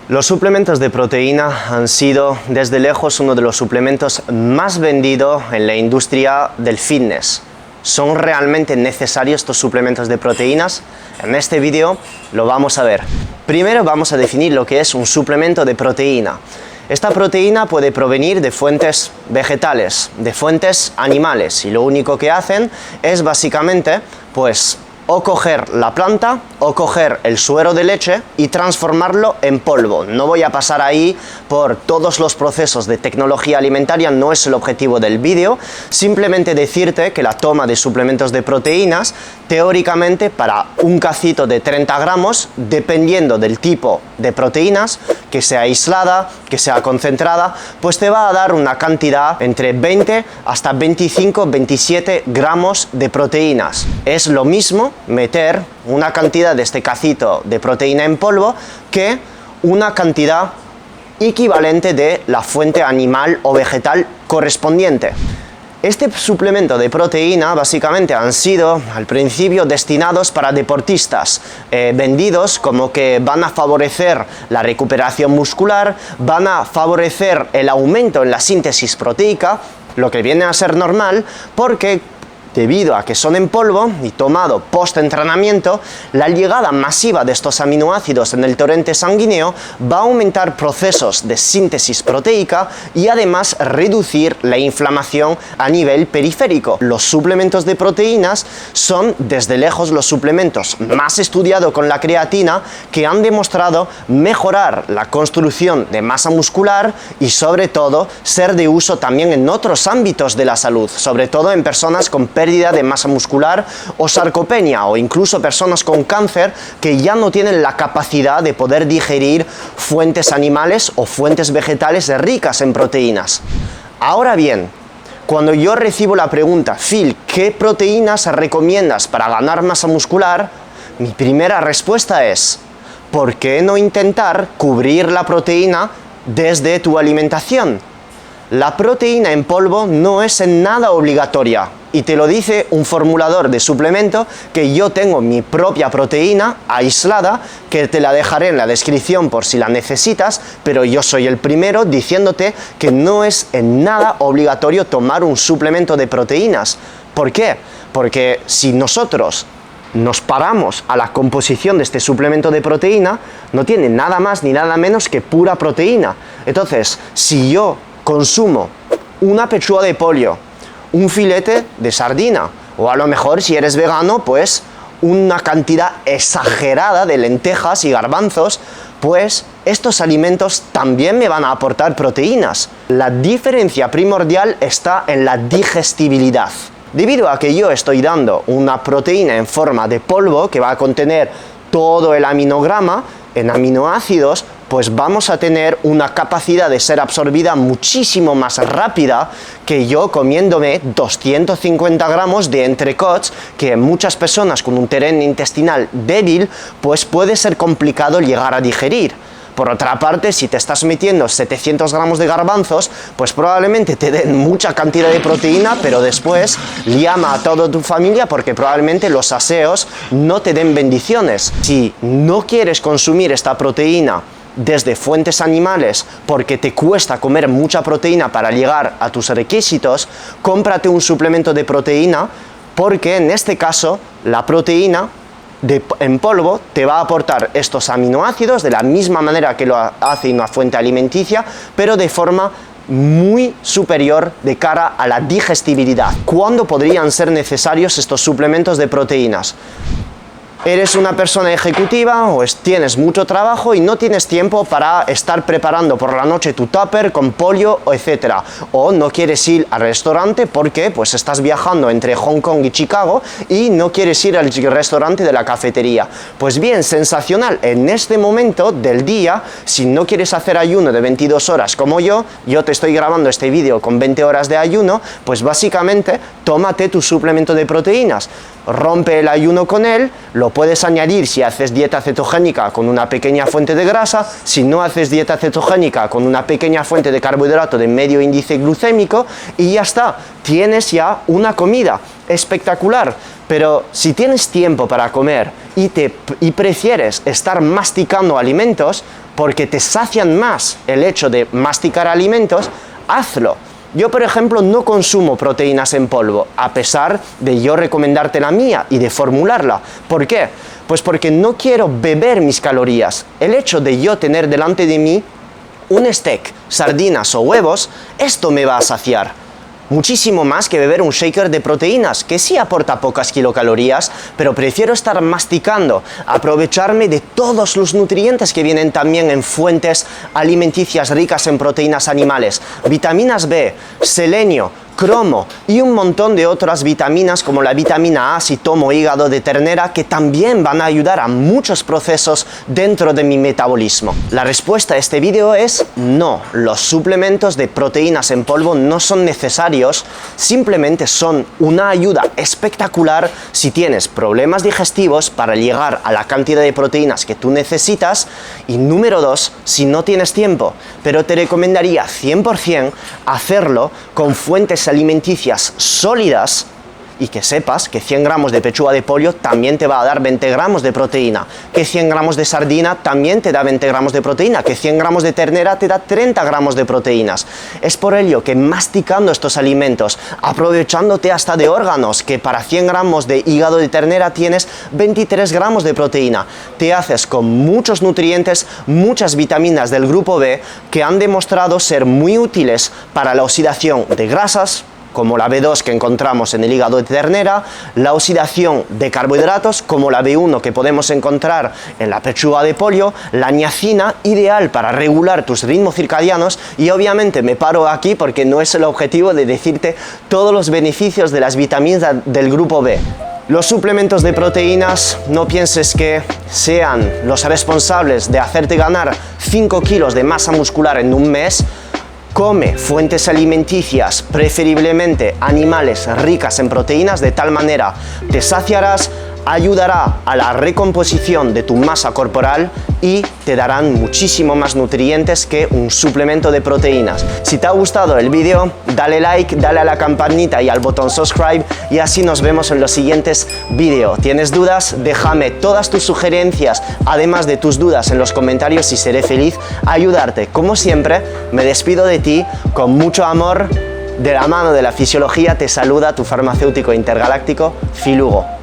Los suplementos de proteína han sido desde lejos uno de los suplementos más vendidos en la industria del fitness. ¿Son realmente necesarios estos suplementos de proteínas? En este vídeo lo vamos a ver. Primero vamos a definir lo que es un suplemento de proteína. Esta proteína puede provenir de fuentes vegetales, de fuentes animales, y lo único que hacen es básicamente o coger la planta o coger el suero de leche y transformarlo en polvo. No voy a pasar ahí por todos los procesos de tecnología alimentaria, no es el objetivo del vídeo, simplemente decirte que la toma de suplementos de proteínas, teóricamente para un cacito de 30 gramos, dependiendo del tipo de proteínas, que sea aislada, que sea concentrada, pues te va a dar una cantidad entre 20 hasta 25-27 gramos de proteínas. Es lo mismo meter una cantidad de este cacito de proteína en polvo que una cantidad equivalente de la fuente animal o vegetal correspondiente. Este suplemento de proteína básicamente han sido al principio destinados para deportistas, vendidos como que van a favorecer la recuperación muscular, van a favorecer el aumento en la síntesis proteica, lo que viene a ser normal porque debido a que son en polvo y tomado post-entrenamiento, la llegada masiva de estos aminoácidos en el torrente sanguíneo va a aumentar procesos de síntesis proteica y además reducir la inflamación a nivel periférico. Los suplementos de proteínas son desde lejos los suplementos más estudiados con la creatina que han demostrado mejorar la construcción de masa muscular y sobre todo ser de uso también en otros ámbitos de la salud, sobre todo en personas con pérdida de masa muscular o sarcopenia o incluso personas con cáncer que ya no tienen la capacidad de poder digerir fuentes animales o fuentes vegetales ricas en proteínas. Ahora bien, cuando yo recibo la pregunta, Phil, ¿qué proteínas recomiendas para ganar masa muscular? Mi primera respuesta es, ¿por qué no intentar cubrir la proteína desde tu alimentación? La proteína en polvo no es en nada obligatoria y te lo dice un formulador de suplemento que yo tengo mi propia proteína aislada que te la dejaré en la descripción por si la necesitas, pero yo soy el primero diciéndote que no es en nada obligatorio tomar un suplemento de proteínas. ¿Por qué? Porque si nosotros nos paramos a la composición de este suplemento de proteína, no tiene nada más ni nada menos que pura proteína. Entonces, si yo consumo una pechuga de pollo, un filete de sardina, o a lo mejor si eres vegano, pues una cantidad exagerada de lentejas y garbanzos, pues estos alimentos también me van a aportar proteínas. La diferencia primordial está en la digestibilidad. Debido a que yo estoy dando una proteína en forma de polvo que va a contener todo el aminograma en aminoácidos, pues vamos a tener una capacidad de ser absorbida muchísimo más rápida que yo comiéndome 250 gramos de entrecots, que en muchas personas con un terreno intestinal débil, pues puede ser complicado llegar a digerir. Por otra parte, si te estás metiendo 700 gramos de garbanzos, pues probablemente te den mucha cantidad de proteína, pero después llama a toda tu familia porque probablemente los aseos no te den bendiciones. Si no quieres consumir esta proteína desde fuentes animales porque te cuesta comer mucha proteína para llegar a tus requisitos, cómprate un suplemento de proteína porque en este caso la proteína en polvo te va a aportar estos aminoácidos de la misma manera que lo hace una fuente alimenticia, pero de forma muy superior de cara a la digestibilidad. ¿Cuándo podrían ser necesarios estos suplementos de proteínas? Eres una persona ejecutiva o tienes mucho trabajo y no tienes tiempo para estar preparando por la noche tu tupper con pollo, etc. O no quieres ir al restaurante porque pues estás viajando entre Hong Kong y Chicago y no quieres ir al restaurante de la cafetería. Pues bien, sensacional, en este momento del día, si no quieres hacer ayuno de 22 horas como yo te estoy grabando este vídeo con 20 horas de ayuno, pues básicamente tómate tu suplemento de proteínas. Rompe el ayuno con él, lo puedes añadir si haces dieta cetogénica con una pequeña fuente de grasa, si no haces dieta cetogénica con una pequeñña fuente de carbohidrato de medio índice glucémico y ya está, tienes ya una comida espectacular. Pero si tienes tiempo para comer y prefieres estar masticando alimentos, porque te sacian más el hecho de masticar alimentos, hazlo. Yo, por ejemplo, no consumo proteínas en polvo, a pesar de yo recomendarte la mía y de formularla. ¿Por qué? Pues porque no quiero beber mis calorías. El hecho de yo tener delante de mí un steak, sardinas o huevos, esto me va a saciar. Muchísimo más que beber un shaker de proteínas, que sí aporta pocas kilocalorías, pero prefiero estar masticando, aprovecharme de todos los nutrientes que vienen también en fuentes alimenticias ricas en proteínas animales, vitaminas B, selenio, cromo y un montón de otras vitaminas como la vitamina A si tomo hígado de ternera, que también van a ayudar a muchos procesos dentro de mi metabolismo. La respuesta a este vídeo es no, los suplementos de proteínas en polvo no son necesarios, simplemente son una ayuda espectacular si tienes problemas digestivos para llegar a la cantidad de proteínas que tú necesitas, y número 2, si no tienes tiempo, pero te recomendaría 100% hacerlo con fuentes alimenticias sólidas, y que sepas que 100 gramos de pechuga de pollo también te va a dar 20 gramos de proteína, que 100 gramos de sardina también te da 20 gramos de proteína, que 100 gramos de ternera te da 30 gramos de proteínas. Es por ello que masticando estos alimentos, aprovechándote hasta de órganos, que para 100 gramos de hígado de ternera tienes 23 gramos de proteína, te haces con muchos nutrientes, muchas vitaminas del grupo B que han demostrado ser muy útiles para la oxidación de grasas, como la B2 que encontramos en el hígado de ternera, la oxidación de carbohidratos, como la B1 que podemos encontrar en la pechuga de pollo, la niacina, ideal para regular tus ritmos circadianos, y obviamente me paro aquí porque no es el objetivo de decirte todos los beneficios de las vitaminas del grupo B. Los suplementos de proteínas, no pienses que sean los responsables de hacerte ganar 5 kilos de masa muscular en un mes. Come fuentes alimenticias, preferiblemente animales ricas en proteínas, de tal manera te saciarás, ayudará a la recomposición de tu masa corporal y te darán muchísimo más nutrientes que un suplemento de proteínas. Si te ha gustado el vídeo, dale like, dale a la campanita y al botón subscribe, y así nos vemos en los siguientes vídeos. ¿Tienes dudas? Déjame todas tus sugerencias, además de tus dudas, en los comentarios, y seré feliz a ayudarte. Como siempre, me despido de ti con mucho amor. De la mano de la fisiología te saluda tu farmacéutico intergaláctico, Phil Hugo.